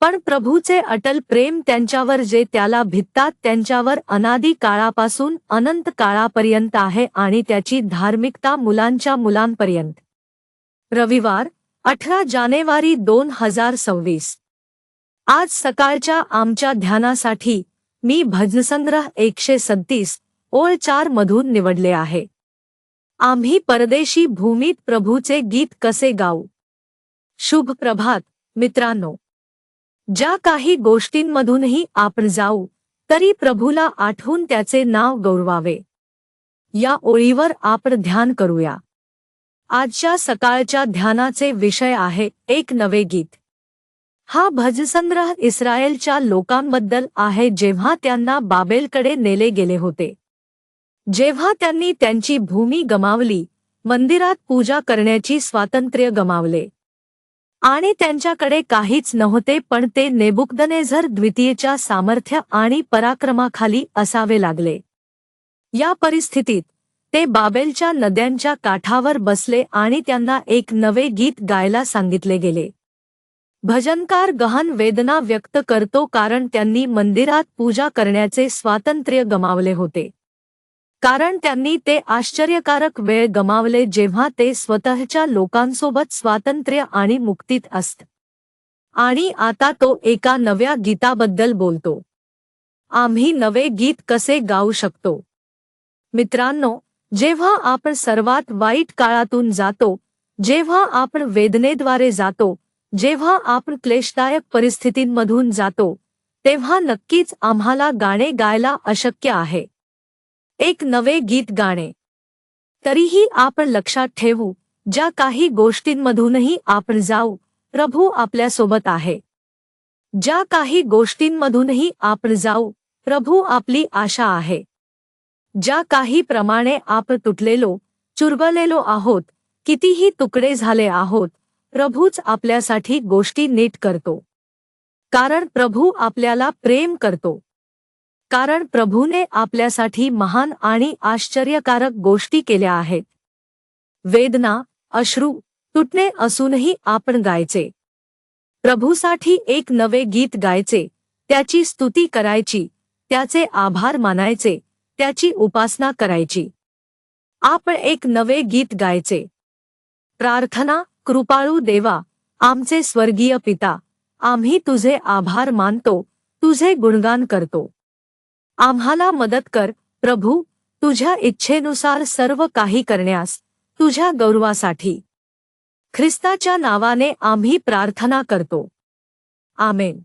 पण प्रभूचे अटल प्रेम त्यांच्यावर जे त्याला भिडतात त्यांच्यावर अनादी काळापासून अनंत काळापर्यंत आहे आणि त्याची धार्मिकता मुलांच्या मुलांपर्यंत। रविवार 18 जानेवारी 2026। आज सकाळच्या आमच्या ध्यानासाठी मी भजनसंग्रह 137 ओळ 4 मधून निवडले आहे। आम्ही परदेशी भूमीत प्रभूचे गीत कसे गाऊ। शुभ प्रभात मित्रांनो, ज्या काही गोष्टींमधूनही आपण जाऊ तरी प्रभूला आठवून त्याचे नाव गौरवावे, या ओळीवर आपण ध्यान करूया। आजच्या सकाळच्या ध्यानाचे विषय आहे एक नवे गीत। हा भजनसंग्रह इस्रायेलच्या लोकांबद्दल आहे जेव्हा त्यांना बाबेलकडे नेले गेले होते, जेव्हा त्यांनी त्यांची भूमी गमावली, मंदिरात पूजा करण्याची स्वातंत्र्य गमावले आणि त्यांच्याकडे काहीच नव्हते, पण ते नेबुकदनेझर द्वितीयच्या सामर्थ्य आणि पराक्रमाखाली असावे लागले। या परिस्थितीत ते बाबेलच्या नद्यांच्या काठावर बसले आणि त्यांना एक नवे गीत गायला सांगितले गेले। भजनकार गहन वेदना व्यक्त करतो कारण त्यांनी मंदिरात पूजा करण्याचे स्वातंत्र्य गमावले होते, कारण त्यांनी ते आश्चर्यकारक वेळ गमावले जेव्हा ते स्वतःच्या लोकांसोबत स्वातंत्र्य आणि मुक्तीत असत। आणि आता तो एका नव्या गीताबद्दल बोलतो। आम्ही नवे गीत कसे गाऊ शकतो? मित्रांनो, जेव्हा आपण सर्वात वाईट काळातून जातो, जेव्हा आपण वेदनेद्वारे जातो, जेव्हा आपण क्लेशदायक परिस्थितींमधून जातो, तेव्हा नक्कीच आम्हाला गाणे गायला अशक्य आहे, एक नवे गीत गाणे। तरीही आपण लक्षात ठेवू, ज्या काही गोष्टींमधूनही आपण जाऊ, प्रभू आपल्यासोबत आहे। ज्या काही गोष्टींमधूनही आपण जाऊ, प्रभू आपली आशा आहे। ज्या काही प्रमाणे आपण तुटलेलो, चुरगळलेलो आहोत, कितीही तुकडे झाले आहोत, प्रभूच आपल्यासाठी गोष्टी नीट करतो, कारण प्रभू आपल्याला प्रेम करतो, कारण प्रभूने आपल्यासाठी महान आणि आश्चर्यकारक गोष्टी केल्या आहेत। वेदना, अश्रू, तुटणे असूनही आपण गायचे, प्रभूसाठी एक नवे गीत गायचे, त्याची स्तुती करायची, त्याचे आभार मानायचे, त्याची उपासना करायची। आपण एक नवे गीत गायचे। प्रार्थना। कृपाळू देवा, आमचे स्वर्गीय पिता, आम्ही तुझे आभार मानतो, तुझे गुणगान करतो। आम्हाला मदत कर प्रभू, तुझ्या इच्छेनुसार सर्व काही करण्यास, तुझ्या गौरवासाठी। ख्रिस्ताच्या नावाने आम्ही प्रार्थना करतो, आमेन।